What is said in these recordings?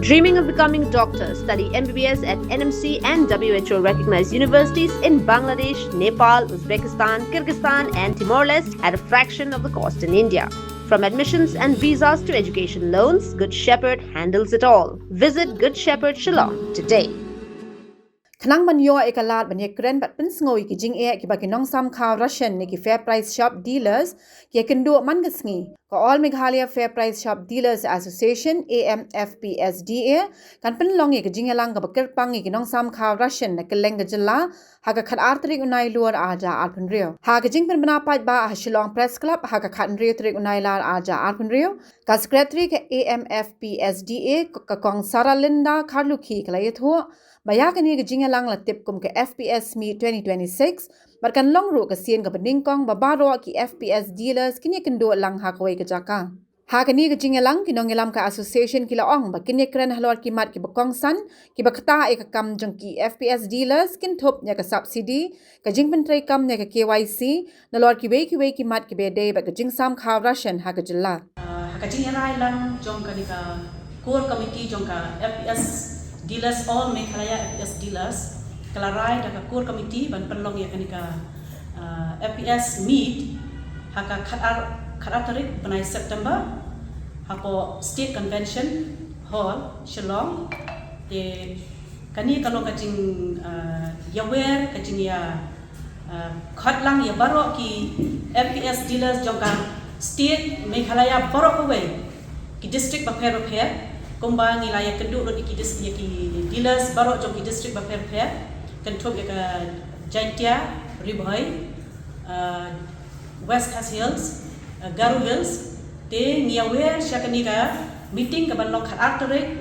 Dreaming of becoming doctor? Study MBBS at NMC and WHO recognized universities in Bangladesh, Nepal, Uzbekistan, Kyrgyzstan and Timor-Leste at a fraction of the cost in India. From admissions and visas to education loans, Good Shepherd handles it all. Visit Good Shepherd Shillong today. Kanang banyo ekalat banyak keren bat pensngoi ki Jingeh ki bagi Nongsamkhaw Ration ni ki fair price shop dealers ki kendo man gasngi ko all Meghalaya fair price shop dealers association AMFPSDA kan penlong ki Jingeh lang ka bakirpang ki Nongsamkhaw Ration na keleng gejela haga khat artrik unai luar aja alpenrio haga jing pen benapat ba Shillong press club haga khat nrio trik unai lar aja alpenrio ka secretary ke AMFPSDA ka kong Saralinda Karluki klayetho bayakani ke Jingeh lang latip kum ke FPS Meet 2026 barkan long ro ke sien ke beningkong babaro ki FPS dealers kini kendo lang hakoi ke jaka hakani ke Jingeh lang kinongelam ka association kila ong bakini kren halor ki mat ki bakong san ki bakta e ka kam jong ki FPS dealers kin thop nya ka subsidy ka jing pentrai kam nya ka KYC nalor ki Kiwei ki mat ki bede ba ka Nongsamkhaw Ration ha ka jilla ka Jingeh lang jong ka ni ka core committee jong ka FPS dealers all Meghalaya FPS dealers kalarai da core committee ban penlong ya kanika FPS meet haka khatar tarik banai September hako state convention hall Shillong de kani kalong kajing yawer kajing ya khatlang ya baro ki FPS dealers jongka state Meghalaya baro Kiwei ki district bapher kumbang nilai kedua di kidis ki dealers baru jom ki district bapher control ya ka Ïathir Ribhai West Hills Garu Hills te ngiawer syakani ka meeting ka banlong khat tarik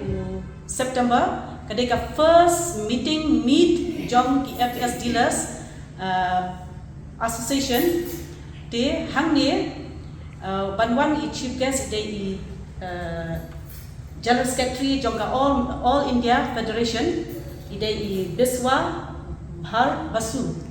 September kadai ka first meet jom ki FPS dealers association te hangni banwan i chief guest day General Secretary jongka all India Federation idai Biswa Bahar Basu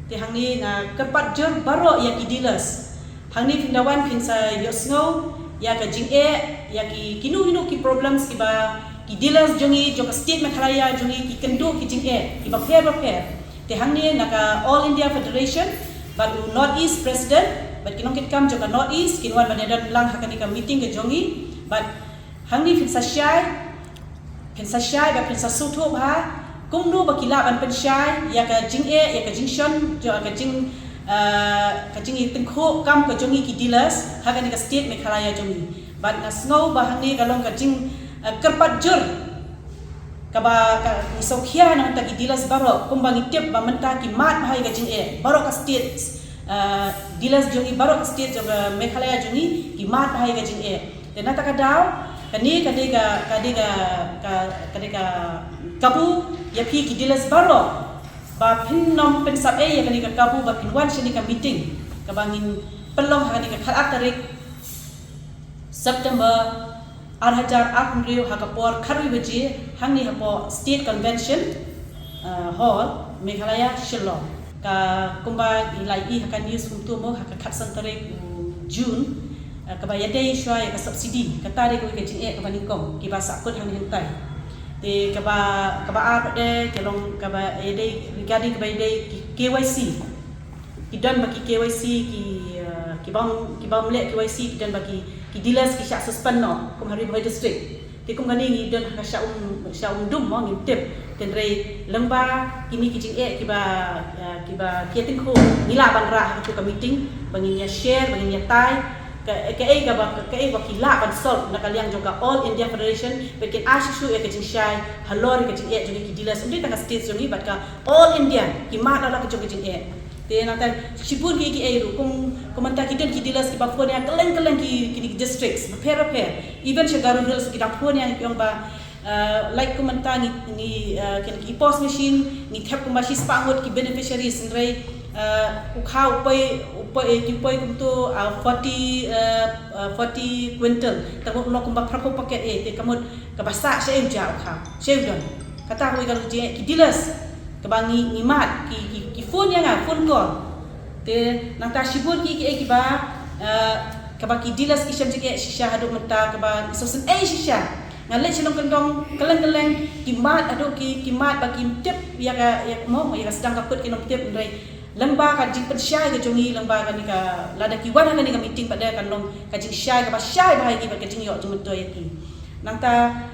te hangni na kepat jer baro ya ki dealers hangni pindawan pinsa yosngo ya ka Jingeh ya ki kinu ki problems ki ba ki dealers jongi jongka state Meghalaya jongi ki kendo ki Jingeh ki ba fair te hangni na ka all India Federation but North East president but kinong kit kam jongka North East kinwan banedan lang hakani ka meeting ke jongi but hangni pinsa syai ba pinsa sutu ba kumnu bakila ban pensyai ya ka Jingeh ya ka Jingshon jo ka jing tengkho kam ka jongi ki dealers hakani ka state Meghalaya jongi but na snow ba hangni kalong ka jing kerpat jur ka ba ka sokhia na ta ki dealers baro kumbang itip ba menta ki mat bahai ka Jingeh baro ka state dealers jongi baro ka state jo Meghalaya jongi ki mat bahai ka Jingeh dan nata kadau kani kadega kabu ya pi ki dealers baro ba pinnom pensap ya kani kabu ba pinwan shini ka meeting kabangin pelong kani ka khat tarik September arhajar akmrio hakapor kharwi beji hangni hapo state convention hall Meghalaya Shillong ka kumba ilai hakan news untuk mo hakat santarik June kabaya day shwai ka subsidy katari ko ke Jingeh ka baningkom ki ba sakut hang hentai te kaba ade kelong kaba day regarding kaba day KYC kidan bagi KYC ki bang lek KYC kidan bagi ki dealers ki syak suspend no kum hari boy district te kum gani dan ka syak dum mo ngintip ten rei lengba kini ki Jingeh ki ba kiating ko nila ban ra ka meeting banginya share banginya tai KA wakila ban sol nakaliang juga all India Federation bikin ashu ya kecing syai Halor kecing juga ki dealers undi tangga states jongi bat ka all India ki mat la kecing te nantan sibur ki ru kumanta ki den ki dealers ki bapon yang keleng ki districts pair even Garu Hills ki dapon yang ki ba like kumanta ni ki post machine ni tap kumashi spangot ki beneficiaries ndrai ukhaw upay kumto 40 quintal tamo no kumba prapo paket te kamot kabasa siya ja ukhaw siya don kata ko igal ki dealers kabangi ngimat ki phone yang phone call te nang ta sibur ki ba kabaki dealers isham jike shisha hadu menta kaba sosen shisha ngale Shillong kendong keleng-keleng kimat adu kimat bagi tip ya mau ya sedang kaput kinom tip ndai lemba ka jing pensyai ke jongi lemba kan ka lada kiwan kan ka meeting pada kan long ka jing syai ka ba syai bahai ki ba ka jing yo tu betul yaki nanta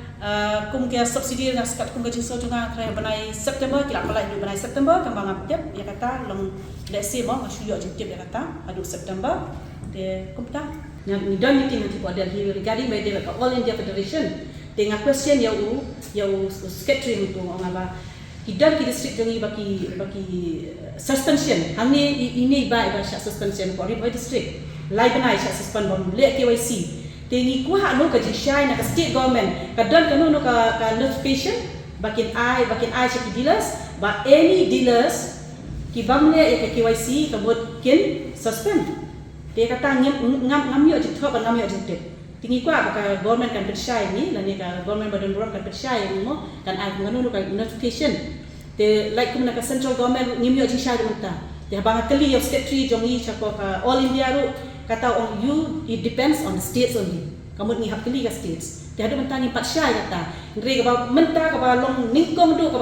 kum ke subsidi na sekat kum ke jing so jonga kaya banai September kila malai du banai September kambang tip ya kata long let's say mau masyu yo jing tip ya kata adu September de kum ta ni don meeting nanti pada Delhi regarding by the All India Federation dengan question yang scattering tu orang apa kita district jongi bagi suspension hamni ini ba suspension for River district lai banai suspend bon le KYC tengi ku ha no ka jishai na ka state government ka don ka no ka notification bakin ai shaki dealers ba any dealers ki bamle ya KYC ka bot kin suspend dia kata ngam yo jit thop ngam yo jit tinggi kuat apakah government kan percaya ni dan ni kan government badan luar kan percaya ni mo kan ai nganu kan notification te like kumna ka central government ngim yo jisha rumta ya bang kali of secretary jongi chako ka all India ru kata on you it depends on the states only kamu ni hak kali ka states te ada mentani percaya kata ngre ka menta ka ba long ningkong du ka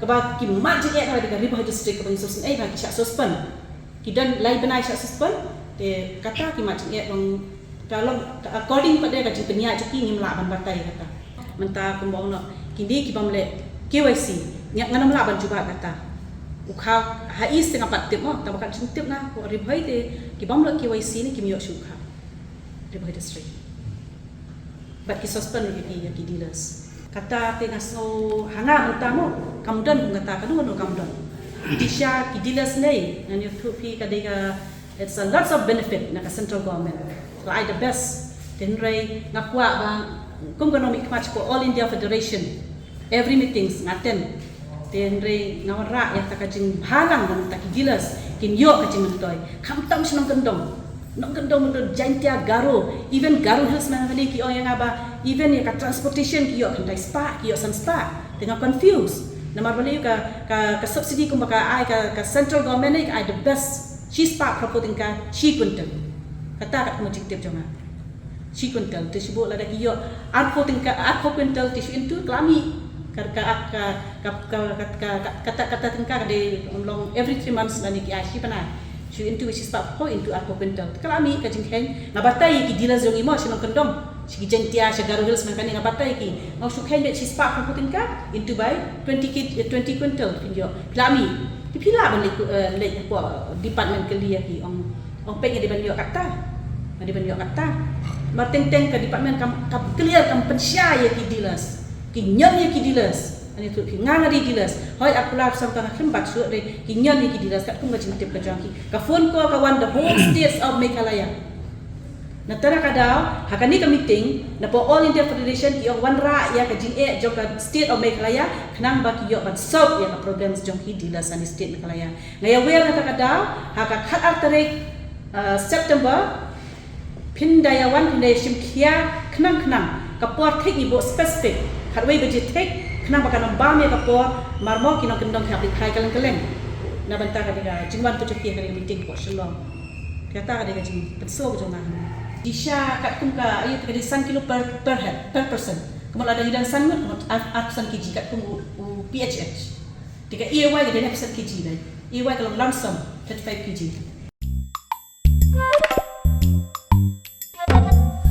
ba ki mat je ka di River district ka bang sosen ai ba ki suspend ki dan lai benai suspend te kata ki mat je long kalau according pada kaji penyiar cuki ngim laban batai kata menta kumbang nak kini kibam le KYC ngana melaban juga kata ukha hai setengah patip mo tabakan cintip na ko ribhai te kibam le KYC ni kimyo shukha ribhai district but ki suspend ki dealers kata te ngaso hanga menta mo kamdan ngata kanu no kamdan disha ki dealers nei and you pi kadega it's a lots of benefit na ka central government so I the best tenrai ngakwa bang kum economic match ko All India Federation every meetings ngaten tenrai ngawara ya takajing halang dan tak gilas kin yo kajing mentoy kamtam senong kendong mentoy jantia garo even garo hills mana ki yang aba even ya ka transportation ki yo kan spa ki yo san spa tengah confused namar bali ka subsidy kum ka ai ka central government ai the best she spa proposing ka she kuntel kata kat majik tip jangan she kuntel tisibuk lada iyo arpo kuntel tisu into klami kata tingkah de long every 3 months lani ki ashi pana she into which is part into arpo kuntel klami ka jinghen ngabatai ki dilas jong imo sinong kendom si jentia shagaru hills makani ngabatai ki mau sukhen be she spa proposing ka into by 20 kuntel pinjo klami dipila balik le department kelia ki ong peng di banyo kata marteng-teng ke department kam clear kam pensyaya ki dealers ki nyon ki dealers ani tu ki ngangari dealers hoi apula samtang khimbat su de ki nyon ki dealers kat kum ngajin tip ka jangki ka phone ko ka wan the whole states of Meghalaya na tara kadao hakani ka meeting na po All India Federation ki ong wan ra ya ka Jingeh jong ka state of Meghalaya khnang ba ki yo ban solve ya ka problems jong ki dealers ani state Meghalaya ngaya wer na kadao haka khat artarik September pindayawan pindayashim kia khnang kapor thik ni bo specific khatwei budget thik khnang bakan ba me kapor marmo kinong kendong khap dikhai kaleng na banta ka diga jingwan tu chaki ka meeting ko Shillong kata ka diga jing petso jong na disha kat kum ka ayu ka di 1 kilo per head per person kemal ada hidan sangut kemal 8% kg kat kum PHH diga EY ka di 9% kg dai EY kalau langsung 35 kg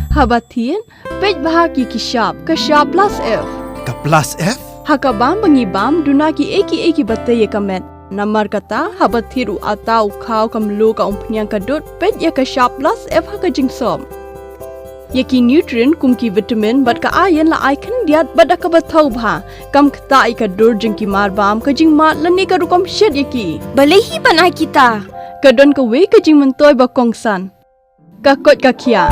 Habatin, pej bahagi ki sharp plus F. Ka plus F? Haka bam bangi bam duna ki eki bataye kamet. Namar kata habathiru atau kau kamlu ka umpnyang kadut pej ya ka sharp plus F haka jingsom. Yaki nutrient kum ki vitamin bat ka iron la icon diat bat ka bathau bha kam kata ai ka dur jing ki mar bam ka jing mat lani ka rukom shed yaki. Balehi banai kita. Kadon ka we ka jing mentoy ba kongsan. Ka kot ka kia.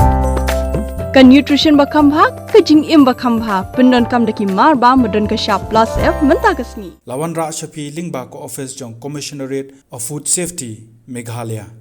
Ka nutrition bakam bha ka jing im bakam bha pendon kam daki mar ba modon ka sharp plus F menta kasni Lawan Ra Shafi Lingba ko office jong Commissionerate of Food Safety Meghalaya